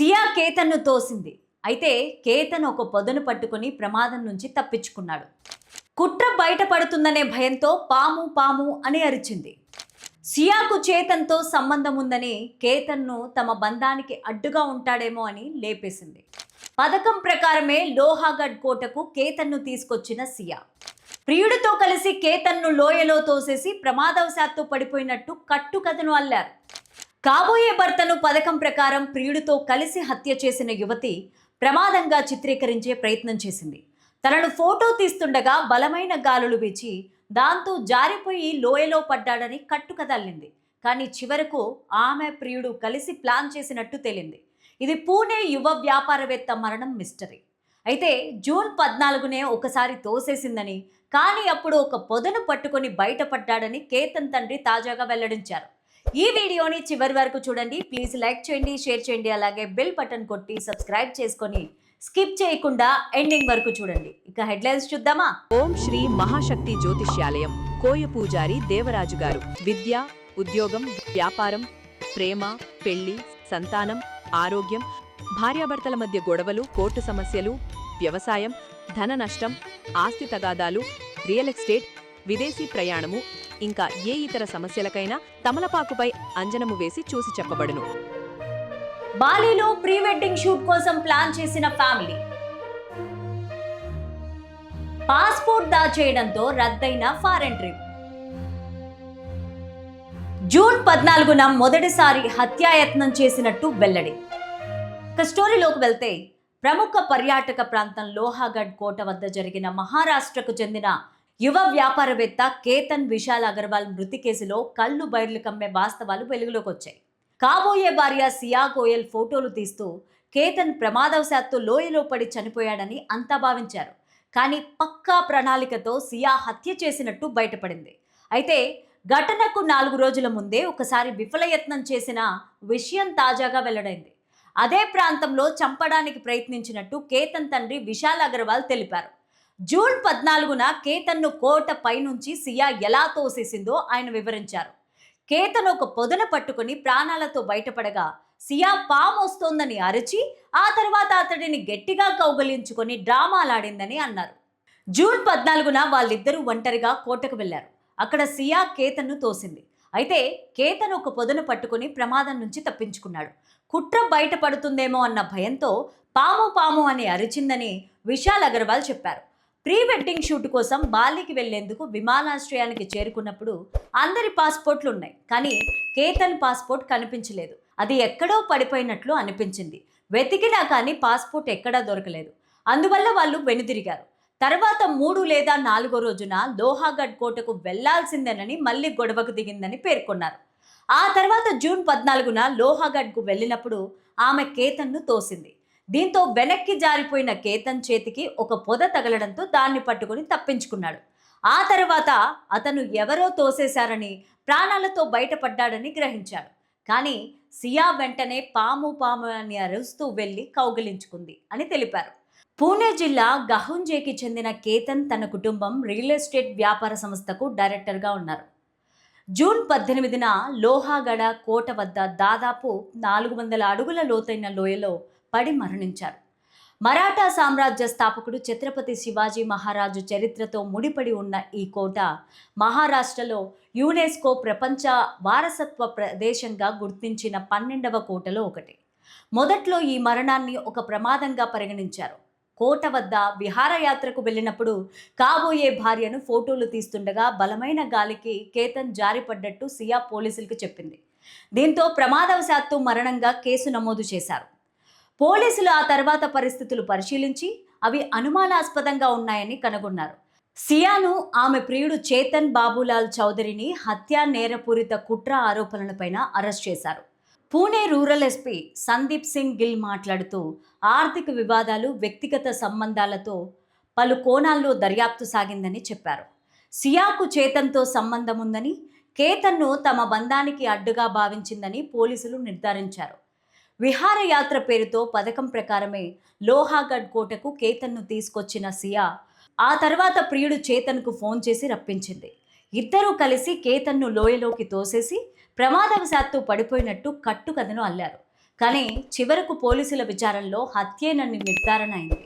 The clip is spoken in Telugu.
సియా కేతన్ను తోసింది. అయితే కేతన్ ఒక పొదను పట్టుకుని ప్రమాదం నుంచి తప్పించుకున్నాడు. కుట్ర బయటపడుతుందనే భయంతో పాము పాము అని అరిచింది. సియాకు చేతన్తో సంబంధం ఉందని, కేతన్ను తమ బంధానికి అడ్డుగా ఉంటాడేమో అని లేపేసింది. పథకం ప్రకారమే లోహాగఢ్ కోటకు కేతన్ను తీసుకొచ్చిన సియా ప్రియుడితో కలిసి కేతన్ను లోయలో తోసేసి ప్రమాదవశాత్తు పడిపోయినట్టు కట్టుకథను అల్లారు. కాబోయే భర్తను పథకం ప్రకారం ప్రియుడితో కలిసి హత్య చేసిన యువతి ప్రమాదంగా చిత్రీకరించే ప్రయత్నం చేసింది. తనను ఫోటో తీస్తుండగా బలమైన గాలులు వీచి దాంతో జారిపోయి లోయలో పడ్డాడని కట్టుకథ అల్లింది. కానీ చివరకు ఆమె ప్రియుడు కలిసి ప్లాన్ చేసినట్టు తేలింది. ఇది పూణే యువ వ్యాపారవేత్త మరణం మిస్టరీ. అయితే జూన్ 14నే ఒకసారి తోసేసిందని, కానీ అప్పుడు ఒక పొదను పట్టుకొని బయటపడ్డాడని కేతన్ తండ్రి తాజాగా వెల్లడించారు. ఈ వీడియోని చివరి వరకు చూడండి. ప్లీజ్ లైక్ చేయండి, షేర్ చేయండి, అలాగే బెల్ బటన్ కొట్టి సబ్స్క్రైబ్ చేసుకొని స్కిప్ చేయకుండా ఎండింగ్ వరకు చూడండి. ఇక హెడ్లైన్స్ చూద్దామా. ఓం శ్రీ మహాశక్తి జ్యోతిష్యాలయం కోయ పూజారి దేవరాజు గారు. విద్య, ఉద్యోగం, వ్యాపారం, ప్రేమ, పెళ్లి, సంతానం, ఆరోగ్యం, భార్యాభర్తల మధ్య గొడవలు, కోర్టు సమస్యలు, వ్యవసాయం, ధన నష్టం, ఆస్తి తగాదాలు, రియల్ ఎస్టేట్, విదేశీ ప్రయాణము, ఇంకా ఏ ఇతర సమస్యలకైనా తమలపాకుపై అంజనము వేసి చూసి చెప్పబడును. బాలీలో ప్రీ వెడ్డింగ్ షూట్ కోసం ప్లాన్ చేసిన ఫ్యామిలీ పాస్పోర్ట్ దాచేయడంతో రద్దయిన ఫారెన్ ట్రిప్. జూన్ 14న మొదటిసారి హత్యాయత్నం చేసినట్టు వెల్లడి. ఇక స్టోరీలోకి వెళ్తే, ప్రముఖ పర్యాటక ప్రాంతం లోహాగఢ్ కోట వద్ద జరిగిన మహారాష్ట్రకు చెందిన యువ వ్యాపారవేత్త కేతన్ విశాల్ అగర్వాల్ మృతి కేసులో కళ్ళు బయర్లు కమ్మే వాస్తవాలు వెలుగులోకి వచ్చాయి. కాబోయే భార్య సియా గోయల్ ఫోటోలు తీస్తూ కేతన్ ప్రమాదవశాత్తు లోయలో పడి చనిపోయాడని అంతా భావించారు. కానీ పక్కా ప్రణాళికతో సియా హత్య చేసినట్టు బయటపడింది. అయితే ఘటనకు 4 రోజుల ముందే ఒకసారి విఫలయత్నం చేసిన విషయం తాజాగా వెల్లడైంది. అదే ప్రాంతంలో చంపడానికి ప్రయత్నించినట్టు కేతన్ తండ్రి విశాల్ అగర్వాల్ తెలిపారు. జూన్ 14న కేతన్ను కోట పైనుంచి సియా ఎలా తోసేసిందో ఆయన వివరించారు. కేతన్ ఒక పొదను పట్టుకుని ప్రాణాలతో బయటపడగా సియా పాము వస్తోందని అరిచి ఆ తర్వాత అతడిని గట్టిగా కౌగలించుకొని డ్రామాలాడిందని అన్నారు. జూన్ 14న వాళ్ళిద్దరూ ఒంటరిగా కోటకు వెళ్లారు. అక్కడ సియా కేతన్ను తోసింది. అయితే కేతన్ ఒక పొదను పట్టుకుని ప్రమాదం నుంచి తప్పించుకున్నాడు. కుట్ర బయటపడుతుందేమో అన్న భయంతో పాము పాము అని అరిచిందని విశాల్ అగర్వాల్ చెప్పారు. ప్రీ వెడ్డింగ్ షూట్ కోసం బాలికి వెళ్లేందుకు విమానాశ్రయానికి చేరుకున్నప్పుడు అందరి పాస్పోర్ట్లు ఉన్నాయి, కానీ కేతన్ పాస్పోర్ట్ కనిపించలేదు. అది ఎక్కడో పడిపోయినట్లు అనిపించింది. వెతికినా కానీ పాస్పోర్ట్ ఎక్కడా దొరకలేదు. అందువల్ల వాళ్ళు వెనుదిరిగారు. తర్వాత 3 లేదా 4వ రోజున లోహాగఢ్ కోటకు వెళ్లాల్సిందేనని మళ్ళీ గొడవకు దిగిందని పేర్కొన్నారు. ఆ తర్వాత జూన్ 14న లోహాగఢ్కు వెళ్ళినప్పుడు ఆమె కేతన్ను తోసింది. దీంతో వెనక్కి జారిపోయిన కేతన్ చేతికి ఒక పొద తగలడంతో దాన్ని పట్టుకుని తప్పించుకున్నాడు. ఆ తర్వాత అతను ఎవరో తోసేశారని, ప్రాణాలతో బయటపడ్డాడని గ్రహించాడు. కానీ సియా వెంటనే పాము పాము అని అరుస్తూ వెళ్లి కౌగిలించుకుంది అని తెలిపారు. పూణే జిల్లా గహుంజేకి చెందిన కేతన్ తన కుటుంబం రియల్ ఎస్టేట్ వ్యాపార సంస్థకు డైరెక్టర్గా ఉన్నారు. జూన్ 18న లోహాగఢ కోట వద్ద దాదాపు 400 అడుగుల లోతైన లోయలో పడి మరణించారు. మరాఠా సామ్రాజ్య స్థాపకుడు ఛత్రపతి శివాజీ మహారాజు చరిత్రతో ముడిపడి ఉన్న ఈ కోట మహారాష్ట్రలో యునెస్కో ప్రపంచ వారసత్వ ప్రదేశంగా గుర్తించిన 12వ కోటలో ఒకటి. మొదట్లో ఈ మరణాన్ని ఒక ప్రమాదంగా పరిగణించారు. కోట వద్ద విహారయాత్రకు వెళ్ళినప్పుడు కాబోయే భార్యను ఫోటోలు తీస్తుండగా బలమైన గాలికి కేతన్ జారిపడ్డట్టు సియా పోలీసులకు చెప్పింది. దీంతో ప్రమాదవశాత్తు మరణంగా కేసు నమోదు చేశారు. పోలీసులు ఆ తర్వాత పరిస్థితులు పరిశీలించి అవి అనుమానాస్పదంగా ఉన్నాయని కనుగొన్నారు. సియాను ఆమె ప్రియుడు చేతన్ బాబులాల్ చౌదరిని హత్యా నేరపూరిత కుట్ర ఆరోపణలపైన అరెస్ట్ చేశారు. పూణే రూరల్ ఎస్పీ సందీప్ సింగ్ గిల్ మాట్లాడుతూ ఆర్థిక వివాదాలు, వ్యక్తిగత సంబంధాలతో పలు కోణాల్లో దర్యాప్తు సాగిందని చెప్పారు. సియాకు చేతన్తో సంబంధం ఉందని, కేతన్ను తమ బంధానికి అడ్డుగా భావించిందని పోలీసులు నిర్ధారించారు. విహారయాత్ర పేరుతో పథకం ప్రకారమే లోహాగఢ్ కోటకు కేతన్ను తీసుకొచ్చిన సియా ఆ తర్వాత ప్రియుడు చేతన్కు ఫోన్ చేసి రప్పించింది. ఇద్దరూ కలిసి కేతన్ను లోయలోకి తోసేసి ప్రమాదవశాత్తు పడిపోయినట్టు కట్టుకథను అల్లారు. కానీ చివరకు పోలీసుల విచారణలో హత్యేనని నిర్ధారణ అయింది.